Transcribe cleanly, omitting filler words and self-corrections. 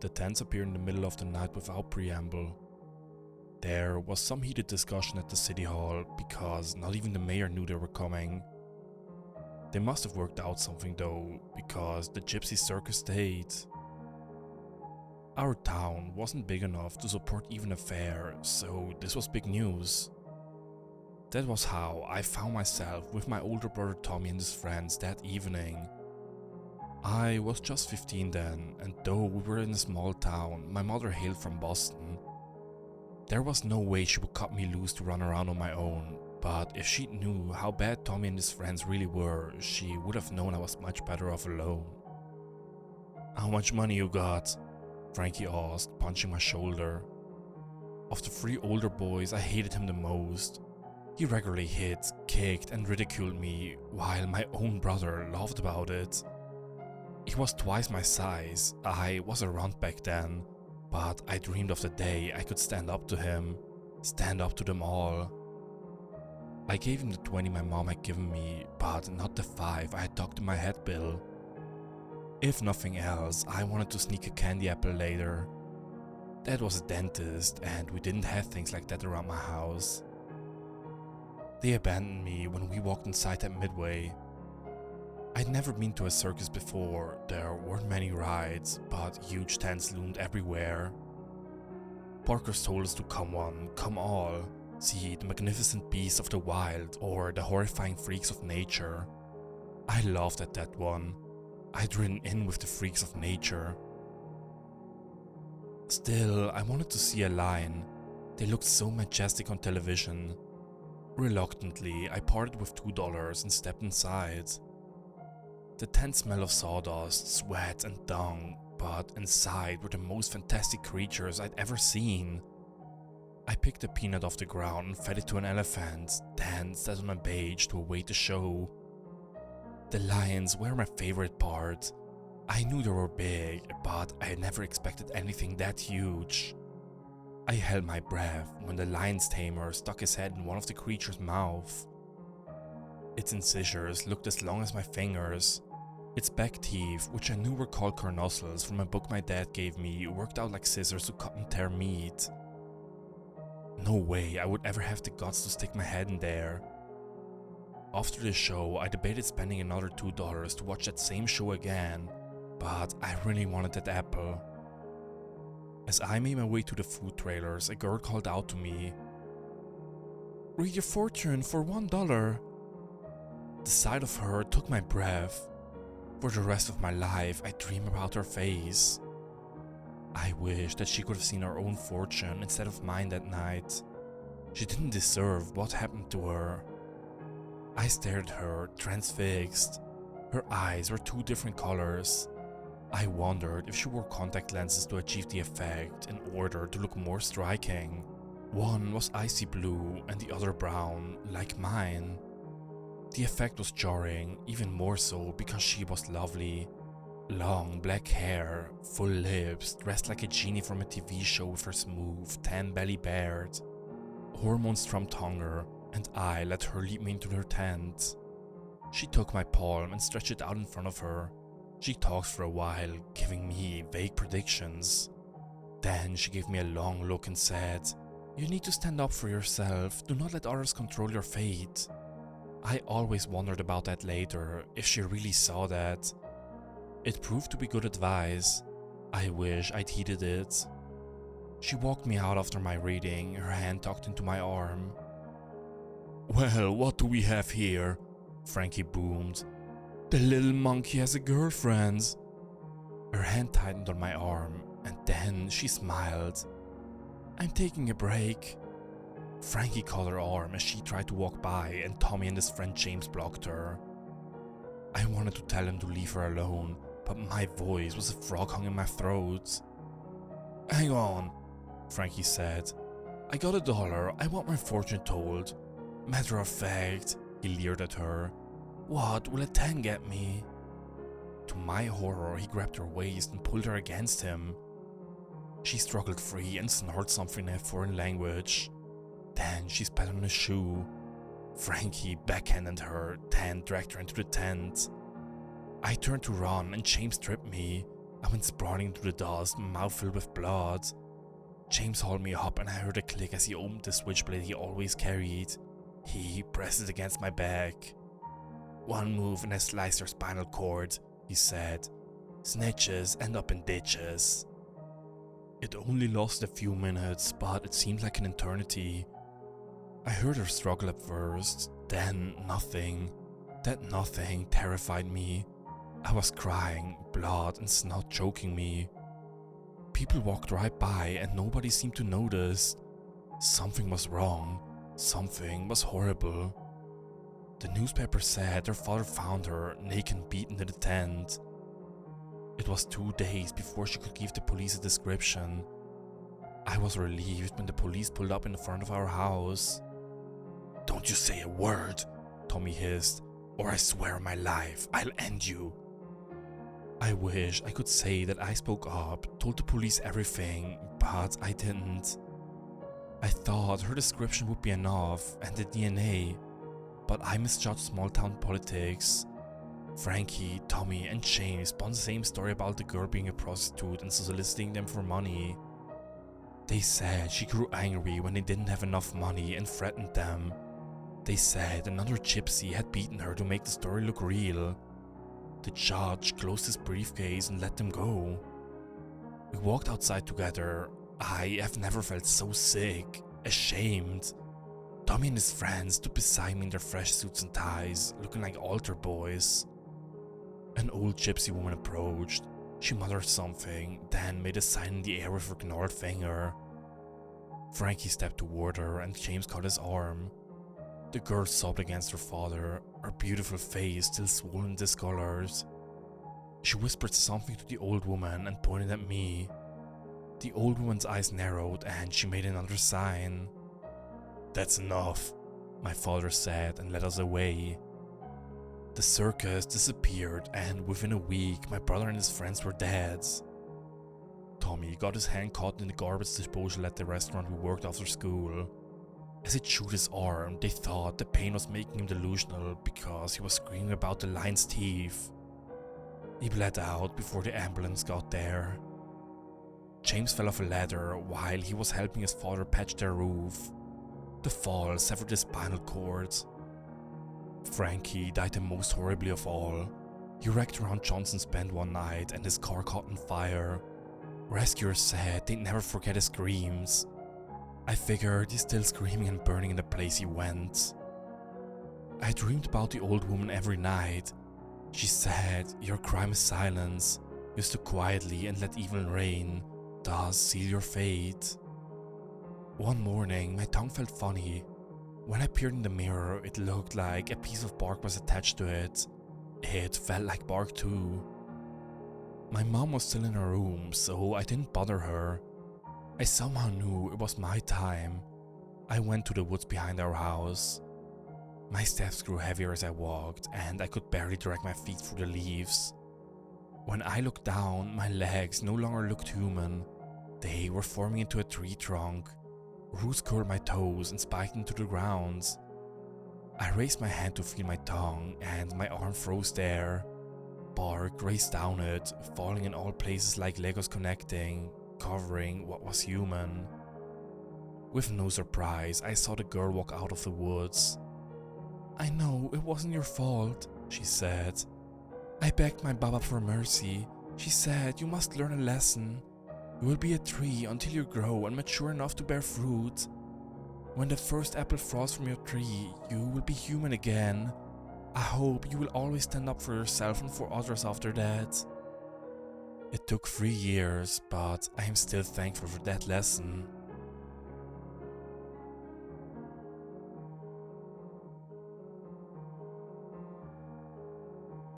The tents appeared in the middle of the night without preamble. There was some heated discussion at the city hall because not even the mayor knew they were coming. They must have worked out something though, because the gypsy circus stayed. Our town wasn't big enough to support even a fair, so this was big news. That was how I found myself with my older brother Tommy and his friends that evening. I was just 15 then, and though we were in a small town, my mother hailed from Boston. There was no way she would cut me loose to run around on my own, but if she knew how bad Tommy and his friends really were, she would have known I was much better off alone. "How much money you got?" Frankie asked, punching my shoulder. Of the three older boys, I hated him the most. He regularly hit, kicked and ridiculed me, while my own brother laughed about it. He was twice my size. I was around back then, but I dreamed of the day I could stand up to him, stand up to them all. I gave him the 20 my mom had given me, but not the 5 I had tucked in my head bill. If nothing else, I wanted to sneak a candy apple later. Dad was a dentist and we didn't have things like that around my house. They abandoned me when we walked inside at Midway. I'd never been to a circus before. There weren't many rides, but huge tents loomed everywhere. Parkers told us to come one, come all, see the magnificent beasts of the wild or the horrifying freaks of nature. I laughed at that one. I'd ridden in with the freaks of nature. Still, I wanted to see a lion. They looked so majestic on television. Reluctantly, I parted with $2 and stepped inside. The tent smelled of sawdust, sweat and dung, but inside were the most fantastic creatures I'd ever seen. I picked a peanut off the ground and fed it to an elephant, then sat on a bench to await the show. The lions were my favorite part. I knew they were big, but I had never expected anything that huge. I held my breath when the lion's tamer stuck his head in one of the creature's mouth. Its incisors looked as long as my fingers. Its back teeth, which I knew were called carnossels from a book my dad gave me, worked out like scissors to cut and tear meat. No way I would ever have the guts to stick my head in there. After the show, I debated spending another $2 to watch that same show again, but I really wanted that apple. As I made my way to the food trailers, a girl called out to me, "Read your fortune for $1. The sight of her took my breath. For the rest of my life, I dream about her face. I wish that she could have seen her own fortune instead of mine that night. She didn't deserve what happened to her. I stared at her, transfixed. Her eyes were 2 different colors. I wondered if she wore contact lenses to achieve the effect in order to look more striking. One was icy blue and the other brown, like mine. The effect was jarring, even more so because she was lovely. Long black hair, full lips, dressed like a genie from a TV show with her smooth, tan belly bared. Hormones trumped hunger, and I let her lead me into her tent. She took my palm and stretched it out in front of her. She talked for a while, giving me vague predictions. Then she gave me a long look and said, "You need to stand up for yourself, do not let others control your fate." I always wondered about that later, if she really saw that. It proved to be good advice. I wish I'd heeded it. She walked me out after my reading, her hand tucked into my arm. "Well, what do we have here?" Frankie boomed. "The little monkey has a girlfriend." Her hand tightened on my arm, and then she smiled. "I'm taking a break." Frankie caught her arm as she tried to walk by, and Tommy and his friend James blocked her. I wanted to tell him to leave her alone, but my voice was a frog hung in my throat. "Hang on," Frankie said. "I got $1. I want my fortune told." "Matter of fact," he leered at her. "What will a 10 get me?" To my horror, he grabbed her waist and pulled her against him. She struggled free and snarled something in a foreign language. Then she spat on his shoe. Frankie backhanded her, then dragged her into the tent. I turned to run and James tripped me. I went sprawling into the dust, my mouth filled with blood. James hauled me up and I heard a click as he opened the switchblade he always carried. He pressed it against my back. "One move and I sliced your spinal cord," he said. "Snitches end up in ditches." It only lasted a few minutes, but it seemed like an eternity. I heard her struggle at first, then nothing. That nothing terrified me. I was crying, blood and snot choking me. People walked right by and nobody seemed to notice. Something was wrong. Something was horrible. The newspaper said her father found her naked and beaten in the tent. It was 2 days before she could give the police a description. I was relieved when the police pulled up in the front of our house. "Don't you say a word," Tommy hissed, "or I swear on my life, I'll end you." I wish I could say that I spoke up, told the police everything, but I didn't. I thought her description would be enough, and the DNA, but I misjudged small town politics. Frankie, Tommy and James spun the same story about the girl being a prostitute and soliciting them for money. They said she grew angry when they didn't have enough money and threatened them. They said another gypsy had beaten her to make the story look real. The judge closed his briefcase and let them go. We walked outside together. I have never felt so sick, ashamed. Tommy and his friends stood beside me in their fresh suits and ties, looking like altar boys. An old gypsy woman approached. She muttered something, then made a sign in the air with her gnarled finger. Frankie stepped toward her and James caught his arm. The girl sobbed against her father, her beautiful face still swollen and discolored. She whispered something to the old woman and pointed at me. The old woman's eyes narrowed and she made another sign. "That's enough," my father said and led us away. The circus disappeared and within a week my brother and his friends were dead. Tommy got his hand caught in the garbage disposal at the restaurant we worked after school. As he chewed his arm, they thought the pain was making him delusional because he was screaming about the lion's teeth. He bled out before the ambulance got there. James fell off a ladder while he was helping his father patch their roof. The fall severed his spinal cord. Frankie died the most horribly of all. He wrecked around Johnson's Bend one night and his car caught on fire. Rescuers said they'd never forget his screams. I figured he's still screaming and burning in the place he went. I dreamed about the old woman every night. She said, "Your crime is silence. You stood quietly and let evil reign. Thus seal your fate." One morning, my tongue felt funny. When I peered in the mirror, it looked like a piece of bark was attached to it. It felt like bark too. My mom was still in her room, so I didn't bother her. I somehow knew it was my time. I went to the woods behind our house. My steps grew heavier as I walked, and I could barely drag my feet through the leaves. When I looked down, my legs no longer looked human. They were forming into a tree trunk. Roots curled my toes and spiked into the ground. I raised my hand to feel my tongue, and my arm froze there. Bark raced down it, falling in all places like Legos connecting, covering what was human. With no surprise, I saw the girl walk out of the woods. "I know it wasn't your fault," she said. "I begged my Baba for mercy. She said, 'You must learn a lesson. You will be a tree until you grow and mature enough to bear fruit. When the first apple falls from your tree, you will be human again. I hope you will always stand up for yourself and for others after that.'" It took 3 years, but I am still thankful for that lesson.